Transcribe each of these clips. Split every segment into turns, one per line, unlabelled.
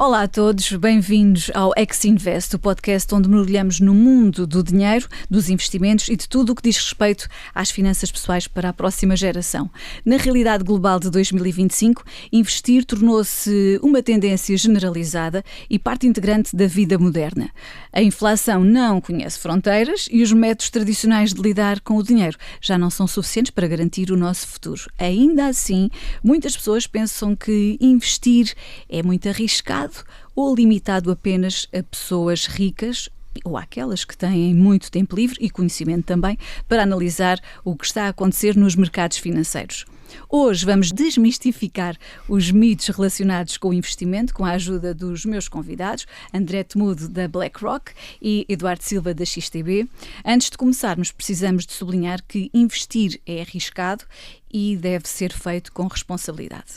Olá a todos, bem-vindos ao Ex-Invest, o podcast onde mergulhamos no mundo do dinheiro, dos investimentos e de tudo o que diz respeito às finanças pessoais para a próxima geração. Na realidade global de 2025, investir tornou-se uma tendência generalizada e parte integrante da vida moderna. A inflação não conhece fronteiras e os métodos tradicionais de lidar com o dinheiro já não são suficientes para garantir o nosso futuro. Ainda assim, muitas pessoas pensam que investir é muito arriscado ou limitado apenas a pessoas ricas ou àquelas que têm muito tempo livre e conhecimento também para analisar o que está a acontecer nos mercados financeiros. Hoje vamos desmistificar os mitos relacionados com o investimento com a ajuda dos meus convidados, André Temudo da BlackRock e Eduardo Silva da XTB. Antes de começarmos, precisamos de sublinhar que investir é arriscado e deve ser feito com responsabilidade.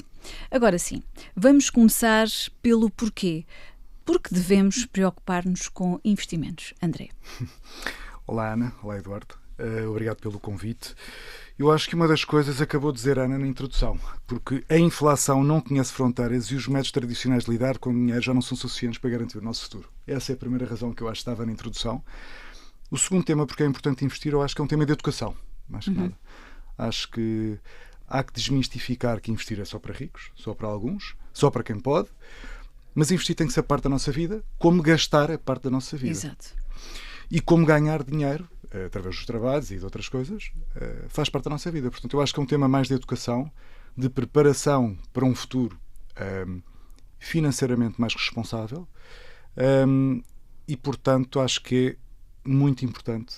Agora sim, vamos começar pelo porquê. Por que devemos preocupar-nos com investimentos? André.
Olá, Ana. Olá, Eduardo. Obrigado pelo convite. Eu acho que uma das coisas acabou de dizer a Ana na introdução, porque a inflação não conhece fronteiras e os métodos tradicionais de lidar com o dinheiro já não são suficientes para garantir o nosso futuro. Essa é a primeira razão que eu acho que estava na introdução. O segundo tema, porque é importante investir, eu acho que é um tema de educação, mais que nada. Acho que há que desmistificar que investir é só para ricos, só para alguns, só para quem pode, mas investir tem que ser parte da nossa vida, como gastar é parte da nossa vida.
Exato.
E como ganhar dinheiro, através dos trabalhos e de outras coisas, faz parte da nossa vida. Portanto, eu acho que é um tema mais de educação, de preparação para um futuro financeiramente mais responsável e, portanto, acho que é muito importante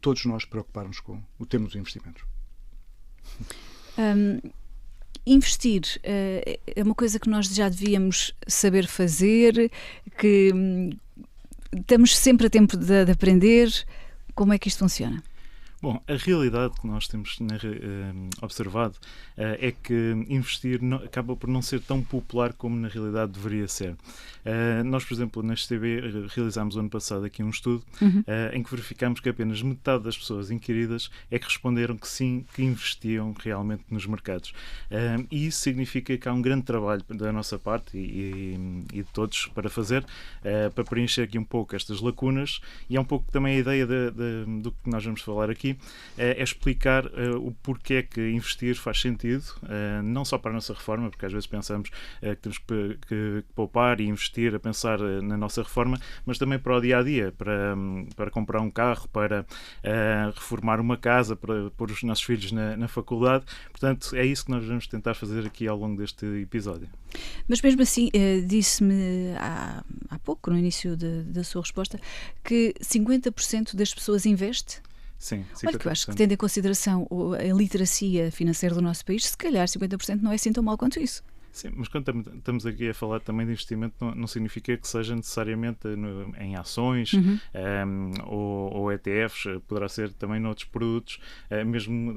todos nós preocuparmos com o tema dos investimentos.
Investir é uma coisa que nós já devíamos saber fazer, que estamos sempre a tempo de aprender. Como é que isto funciona?
Bom, a realidade que nós temos observado é que investir acaba por não ser tão popular como na realidade deveria ser. Nós, por exemplo, na XTB realizámos o ano passado aqui um estudo em que verificámos que apenas metade das pessoas inquiridas é que responderam que sim, que investiam realmente nos mercados. E isso significa que há um grande trabalho da nossa parte e de todos para fazer, para preencher aqui um pouco estas lacunas, e é um pouco também a ideia do que nós vamos falar aqui, é explicar o porquê que investir faz sentido, não só para a nossa reforma, porque às vezes pensamos que temos que poupar e investir a pensar na nossa reforma, mas também para o dia-a-dia, para comprar um carro, para reformar uma casa, para pôr os nossos filhos na faculdade. Portanto, é isso que nós vamos tentar fazer aqui ao longo deste episódio.
Mas mesmo assim, disse-me há pouco, no início da sua resposta, que 50% das pessoas investe?
Sim, 50%.
Olha, que eu acho que, tendo em consideração a literacia financeira do nosso país, se calhar 50% não é assim tão mal quanto isso.
Sim, mas quando estamos aqui a falar também de investimento, não significa que seja necessariamente em ações ou ETFs, poderá ser também noutros produtos, mesmo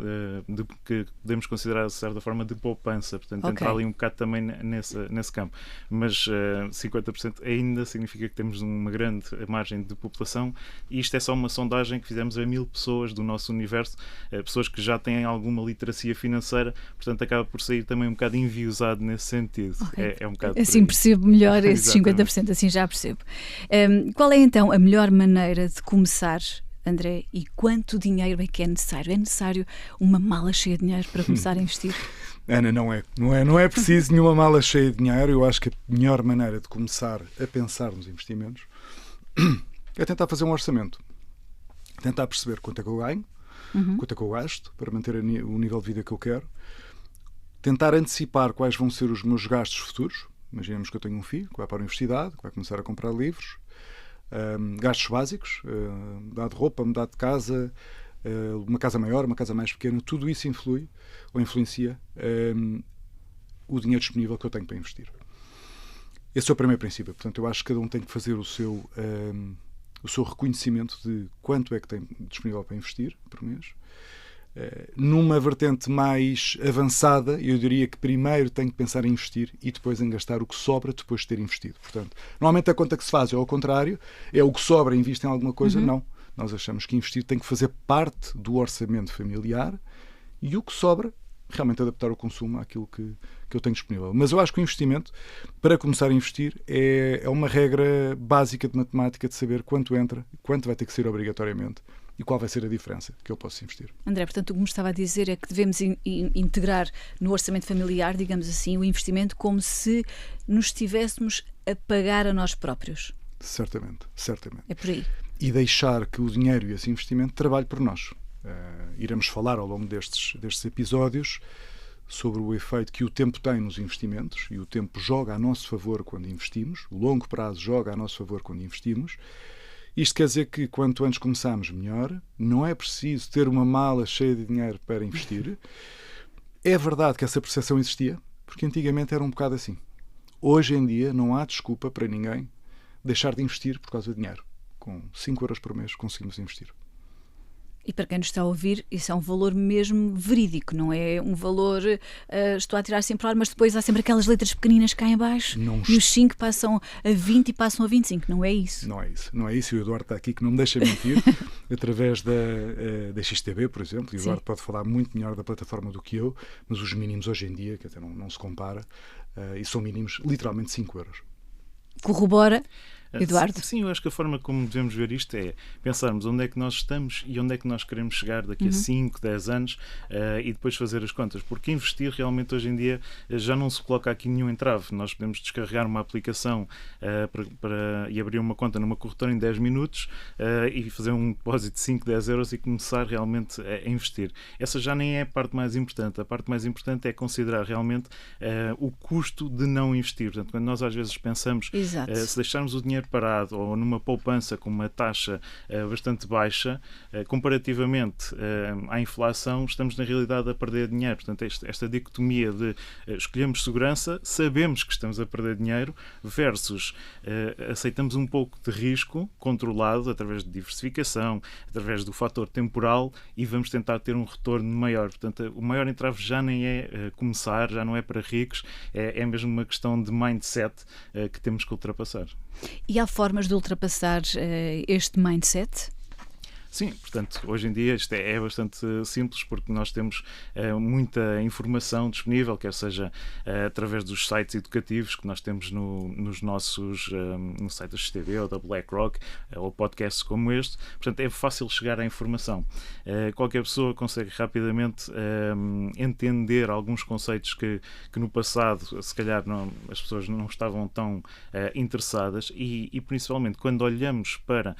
que podemos considerar de certa forma de poupança, portanto entrar ali um bocado também nesse campo. Mas 50% ainda significa que temos uma grande margem de população, e isto é só uma sondagem que fizemos a 1000 pessoas do nosso universo, pessoas que já têm alguma literacia financeira, portanto acaba por sair também um bocado enviosado nesse sentido.
Okay.
É um bocado
assim percebo melhor esses 50%, assim já percebo. Qual é então a melhor maneira de começar, André, e quanto dinheiro é que é necessário? É necessário uma mala cheia de dinheiro para começar a investir?
Ana, não é preciso nenhuma mala cheia de dinheiro. Eu acho que a melhor maneira de começar a pensar nos investimentos é tentar fazer um orçamento, tentar perceber quanto é que eu ganho, quanto é que eu gasto para manter o nível de vida que eu quero, tentar antecipar quais vão ser os meus gastos futuros. Imaginemos que eu tenho um filho que vai para a universidade, que vai começar a comprar livros, gastos básicos, mudar de roupa, mudar de casa, uma casa maior, uma casa mais pequena, tudo isso influi ou influencia o dinheiro disponível que eu tenho para investir. Esse é o primeiro princípio. Portanto, eu acho que cada um tem que fazer o seu reconhecimento de quanto é que tem disponível para investir por mês. Numa vertente mais avançada, eu diria que primeiro tenho que pensar em investir e depois em gastar o que sobra depois de ter investido. Portanto, normalmente a conta que se faz é ao contrário, é o que sobra e investe em alguma coisa. Não. Nós achamos que investir tem que fazer parte do orçamento familiar e o que sobra realmente adaptar o consumo àquilo que eu tenho disponível. Mas eu acho que o investimento, para começar a investir, é uma regra básica de matemática de saber quanto entra, quanto vai ter que ser obrigatoriamente e qual vai ser a diferença que eu posso investir.
André, portanto, o que me estava a dizer é que devemos integrar no orçamento familiar, digamos assim, o investimento como se nos estivéssemos a pagar a nós próprios.
Certamente.
É por aí.
E deixar que o dinheiro e esse investimento trabalhe por nós. Iremos falar ao longo destes episódios sobre o efeito que o tempo tem nos investimentos, e o tempo joga a nosso favor quando investimos, o longo prazo joga a nosso favor quando investimos. Isto quer dizer que quanto antes começarmos, melhor. Não é preciso ter uma mala cheia de dinheiro para investir. É verdade que essa percepção existia, porque antigamente era um bocado assim. Hoje em dia não há desculpa para ninguém deixar de investir por causa de dinheiro. Com 5 euros por mês conseguimos investir.
E para quem nos está a ouvir, isso é um valor mesmo verídico, não é um valor, estou a tirar sempre ar, mas depois há sempre aquelas letras pequeninas que cá em baixo e os 5 passam a 20 e passam a 25, não é isso?
Não é isso, e o Eduardo está aqui que não me deixa mentir, através da XTB, por exemplo, e o Eduardo pode falar muito melhor da plataforma do que eu, mas os mínimos hoje em dia, que até não se compara, e são mínimos literalmente 5 euros.
Corrobora, Eduardo?
Sim, eu acho que a forma como devemos ver isto é pensarmos onde é que nós estamos e onde é que nós queremos chegar daqui a 5, 10 anos e depois fazer as contas, porque investir realmente hoje em dia já não se coloca aqui nenhum entrave. Nós podemos descarregar uma aplicação e abrir uma conta numa corretora em 10 minutos e fazer um depósito de 5, 10 euros e começar realmente a investir. Essa já nem é a parte mais importante. A parte mais importante é considerar realmente o custo de não investir. Portanto, quando nós às vezes pensamos se deixarmos o dinheiro parado ou numa poupança com uma taxa bastante baixa, comparativamente à inflação, estamos na realidade a perder dinheiro. Portanto, esta dicotomia de escolhemos segurança, sabemos que estamos a perder dinheiro, versus aceitamos um pouco de risco controlado através de diversificação, através do fator temporal, e vamos tentar ter um retorno maior. Portanto, o maior entrave já nem é começar, já não é para ricos, é mesmo uma questão de mindset que temos que ultrapassar.
E há formas de ultrapassar este mindset?
Sim, portanto, hoje em dia isto é bastante simples, porque nós temos muita informação disponível, quer seja através dos sites educativos que nós temos no site da XTB ou da BlackRock, ou podcasts como este. Portanto, é fácil chegar à informação. Qualquer pessoa consegue rapidamente entender alguns conceitos que no passado, se calhar, as pessoas não estavam tão interessadas, e principalmente quando olhamos para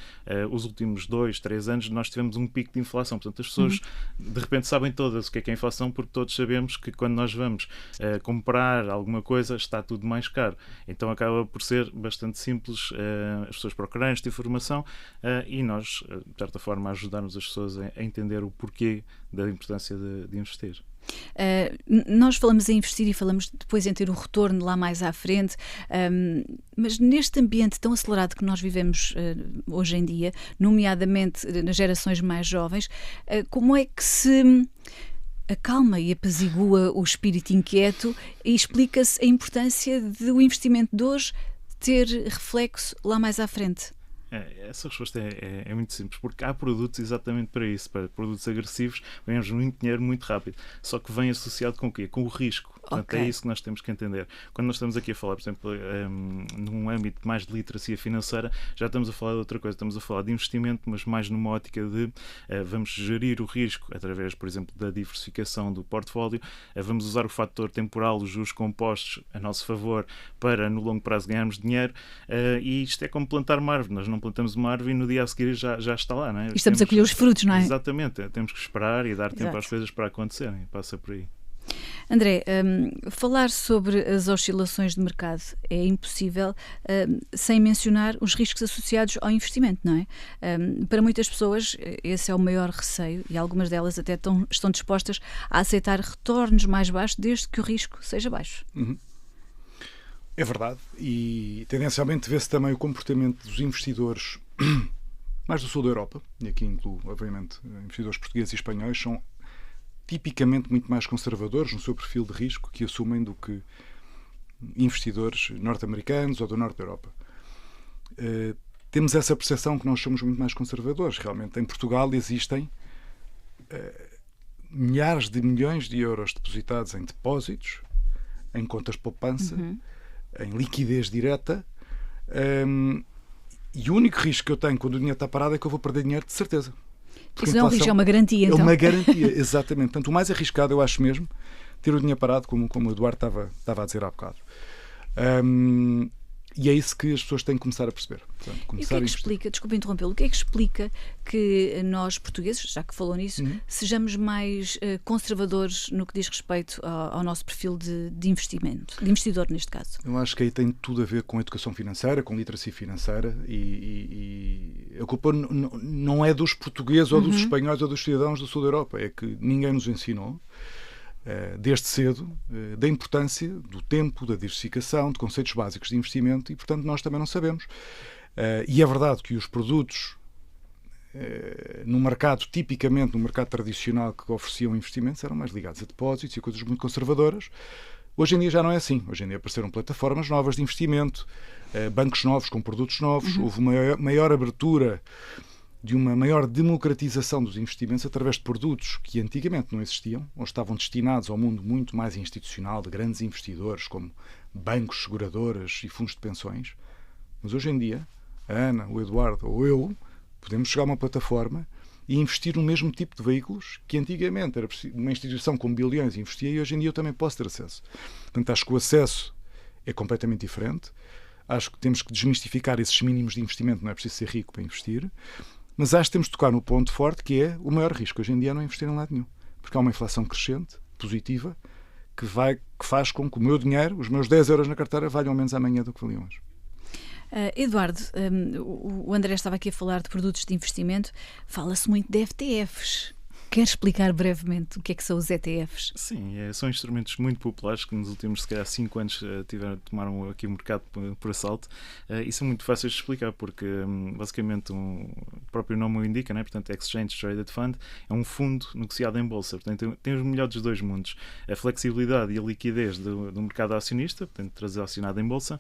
os últimos 2, 3 anos, nós tivemos um pico de inflação. Portanto, as pessoas de repente sabem todas o que é inflação, porque todos sabemos que quando nós vamos comprar alguma coisa está tudo mais caro. Então acaba por ser bastante simples as pessoas procurarem esta informação e nós, de certa forma, ajudarmos as pessoas a entender o porquê da importância de investir.
Nós falamos em investir e falamos depois em ter o retorno lá mais à frente, mas neste ambiente tão acelerado que nós vivemos hoje em dia, nomeadamente nas gerações mais jovens, como é que se acalma e apazigua o espírito inquieto e explica-se a importância do investimento de hoje ter reflexo lá mais à frente?
Essa resposta é muito simples, porque há produtos exatamente para isso, para produtos agressivos, ganhamos muito dinheiro muito rápido, só que vem associado com o quê? Com o risco. Portanto, é isso que nós temos que entender. Quando nós estamos aqui a falar, por exemplo, num âmbito mais de literacia financeira, já estamos a falar de outra coisa, estamos a falar de investimento, mas mais numa ótica de vamos gerir o risco através, por exemplo, da diversificação do portfólio, vamos usar o fator temporal, os juros compostos a nosso favor para no longo prazo ganharmos dinheiro, e isto é como plantar uma árvore. Nós não plantamos uma árvore e no dia a seguir já está lá, não é?
E estamos a colher os frutos, não é?
Exatamente, temos que esperar e dar tempo às coisas para acontecerem, passa por aí.
André, falar sobre as oscilações de mercado é impossível sem mencionar os riscos associados ao investimento, não é? Para muitas pessoas esse é o maior receio, e algumas delas até estão dispostas a aceitar retornos mais baixos desde que o risco seja baixo.
É verdade, e tendencialmente vê-se também o comportamento dos investidores mais do sul da Europa, e aqui incluo, obviamente, investidores portugueses e espanhóis, são tipicamente muito mais conservadores no seu perfil de risco que assumem do que investidores norte-americanos ou do norte da Europa. Temos essa percepção que nós somos muito mais conservadores. Realmente, em Portugal existem milhares de milhões de euros depositados em depósitos, em contas de poupança, em liquidez direta, e o único risco que eu tenho quando o dinheiro está parado é que eu vou perder dinheiro de certeza.
Porque isso não é um risco, é uma garantia, então.
É uma garantia, exatamente. Portanto, o mais arriscado, eu acho mesmo, ter o dinheiro parado, como o Eduardo estava a dizer há bocado. E é isso que as pessoas têm que começar a perceber. Portanto,
e o que é que explica, desculpa interrompê-lo, o que é que explica que nós, portugueses, já que falou nisso, sejamos mais conservadores no que diz respeito ao nosso perfil de investimento, de investidor neste caso?
Eu acho que aí tem tudo a ver com a educação financeira, com literacia financeira, e a culpa não é dos portugueses ou dos espanhóis ou dos cidadãos do sul da Europa, é que ninguém nos ensinou desde cedo, da importância do tempo, da diversificação, de conceitos básicos de investimento, e portanto nós também não sabemos. E é verdade que os produtos no mercado, tipicamente no mercado tradicional que ofereciam investimentos, eram mais ligados a depósitos e coisas muito conservadoras. Hoje em dia já não é assim. Hoje em dia apareceram plataformas novas de investimento, bancos novos com produtos novos, houve uma maior abertura, de uma maior democratização dos investimentos através de produtos que antigamente não existiam, ou estavam destinados ao mundo muito mais institucional, de grandes investidores, como bancos, seguradoras e fundos de pensões. Mas hoje em dia, a Ana, o Eduardo ou eu, podemos chegar a uma plataforma e investir no mesmo tipo de veículos que antigamente era uma instituição com bilhões investia, e hoje em dia eu também posso ter acesso. Portanto, acho que o acesso é completamente diferente. Acho que temos que desmistificar esses mínimos de investimento, não é preciso ser rico para investir. Mas acho que temos de tocar no ponto forte, que é o maior risco hoje em dia é não investir em lado nenhum. Porque há uma inflação crescente, positiva, que faz com que o meu dinheiro, os meus 10 euros na carteira, valham menos amanhã do que valiam hoje.
Eduardo, o André estava aqui a falar de produtos de investimento. Fala-se muito de ETFs. Quer explicar brevemente o que é que são os ETFs?
Sim, são instrumentos muito populares que nos últimos, se calhar, 5 anos tomaram aqui o mercado por assalto, e são muito fáceis de explicar porque, basicamente, o próprio nome o indica, né? Portanto, Exchange Traded Fund é um fundo negociado em bolsa. Portanto, tem os melhores dos dois mundos. A flexibilidade e a liquidez do mercado acionista, portanto, transacionado em bolsa,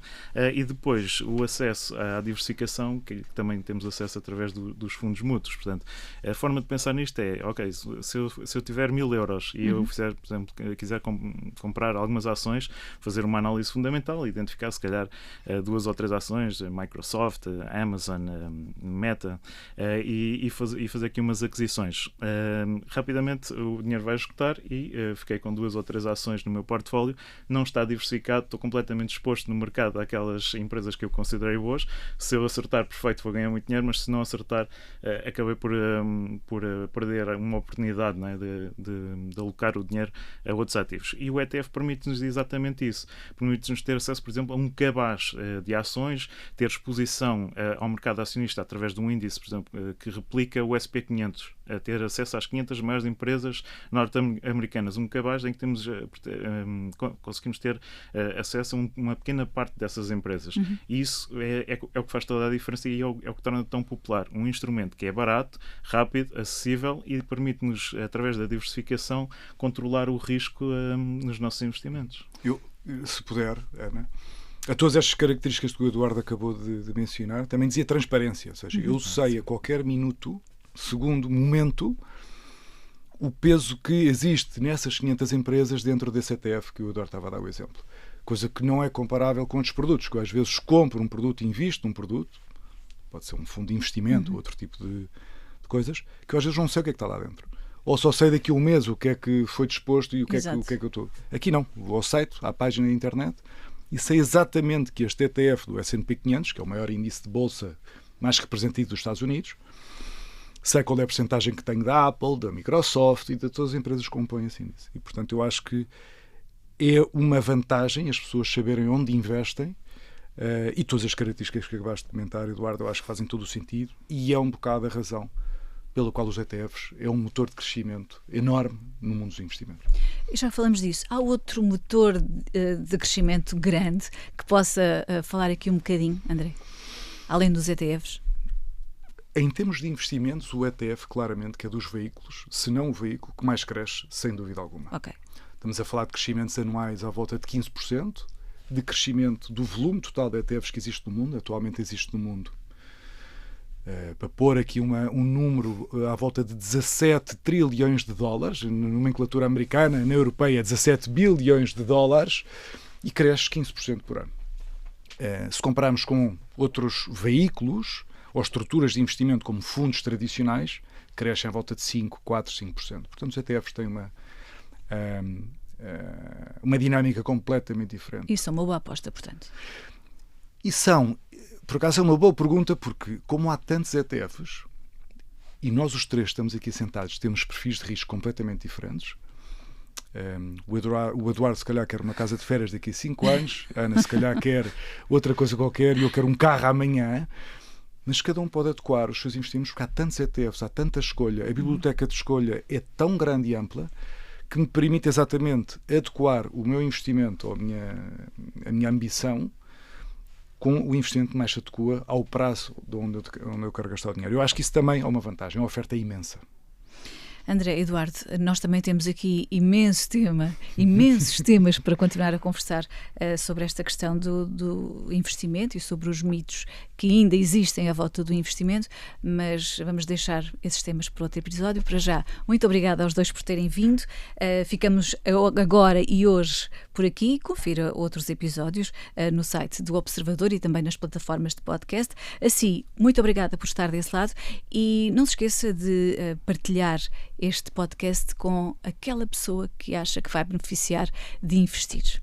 e depois o acesso à diversificação, que também temos acesso através dos fundos mútuos. Portanto, a forma de pensar nisto é, ok, se eu tiver 1.000 euros e eu fizer, por exemplo, quiser comprar algumas ações, fazer uma análise fundamental, identificar se calhar 2 ou 3 ações, Microsoft, Amazon, Meta, e fazer aqui umas aquisições. Rapidamente o dinheiro vai esgotar e fiquei com 2 ou 3 ações no meu portfólio, não está diversificado, estou completamente exposto no mercado àquelas empresas que eu considerei boas. Se eu acertar, perfeito, vou ganhar muito dinheiro, mas se não acertar, acabei por perder uma oportunidade, né, de alocar o dinheiro a outros ativos. E o ETF permite-nos exatamente isso. Permite-nos ter acesso, por exemplo, a um cabaz de ações, ter exposição ao mercado acionista através de um índice, por exemplo, que replica o SP500, a ter acesso às 500 maiores empresas norte-americanas. Um cabaz em que conseguimos ter acesso a uma pequena parte dessas empresas. E isso é o que faz toda a diferença e é o que torna tão popular. Um instrumento que é barato, rápido, acessível e permite-nos, através da diversificação, controlar o risco nos nossos investimentos.
Eu, se puder, Ana, a todas estas características que o Eduardo acabou de mencionar, também dizia transparência. Ou seja, eu sei a qualquer minuto, segundo, momento, o peso que existe nessas 500 empresas dentro desse ETF que o Eduardo estava a dar o exemplo. Coisa que não é comparável com outros produtos, que eu às vezes compro um produto e invisto num produto, pode ser um fundo de investimento, outro tipo de coisas, que eu às vezes não sei o que é que está lá dentro. Ou só sei daqui a um mês o que é que foi disposto e o que é que eu estou. Aqui não. Vou ao site, à página da internet, e sei exatamente que este ETF do S&P 500, que é o maior índice de bolsa mais representativo dos Estados Unidos, sei qual é a percentagem que tenho da Apple, da Microsoft e de todas as empresas que compõem esse índice. E, portanto, eu acho que é uma vantagem as pessoas saberem onde investem, e todas as características que acabaste de comentar, Eduardo, eu acho que fazem todo o sentido, e é um bocado a razão pela qual os ETFs é um motor de crescimento enorme no mundo dos investimentos.
E já falamos disso. Há outro motor de crescimento grande que possa falar aqui um bocadinho, André? Além dos ETFs?
Em termos de investimentos, o ETF claramente que é dos veículos, se não o veículo que mais cresce, sem dúvida alguma.
Ok.
Estamos a falar de crescimentos anuais à volta de 15%, de crescimento do volume total de ETFs que existe no mundo, atualmente existe no mundo Para pôr aqui um número à volta de 17 trilhões de dólares, na nomenclatura americana, na europeia 17 bilhões de dólares, e cresce 15% por ano. Se compararmos com outros veículos ou estruturas de investimento como fundos tradicionais, crescem à volta de 5%, 4%, 5%. Portanto, os ETFs têm uma dinâmica completamente diferente.
Isso é uma boa aposta, portanto.
E são, por acaso é uma boa pergunta, porque como há tantos ETFs, e nós os três estamos aqui sentados, temos perfis de risco completamente diferentes. O Eduardo se calhar quer uma casa de férias daqui a 5 anos, a Ana se calhar quer outra coisa qualquer e eu quero um carro amanhã, mas cada um pode adequar os seus investimentos, porque há tantos ETFs, há tanta escolha, a biblioteca de escolha é tão grande e ampla que me permite exatamente adequar o meu investimento ou a minha ambição com o investimento que mais se adequa ao prazo de onde eu quero gastar o dinheiro. Eu acho que isso também é uma vantagem, é uma oferta imensa.
André, Eduardo, nós também temos aqui imensos temas para continuar a conversar sobre esta questão do investimento e sobre os mitos que ainda existem à volta do investimento, mas vamos deixar esses temas para outro episódio. Para já, muito obrigada aos dois por terem vindo. Ficamos agora e hoje por aqui. Confira outros episódios no site do Observador e também nas plataformas de podcast. Assim, muito obrigada por estar desse lado e não se esqueça de partilhar este podcast com aquela pessoa que acha que vai beneficiar de investir.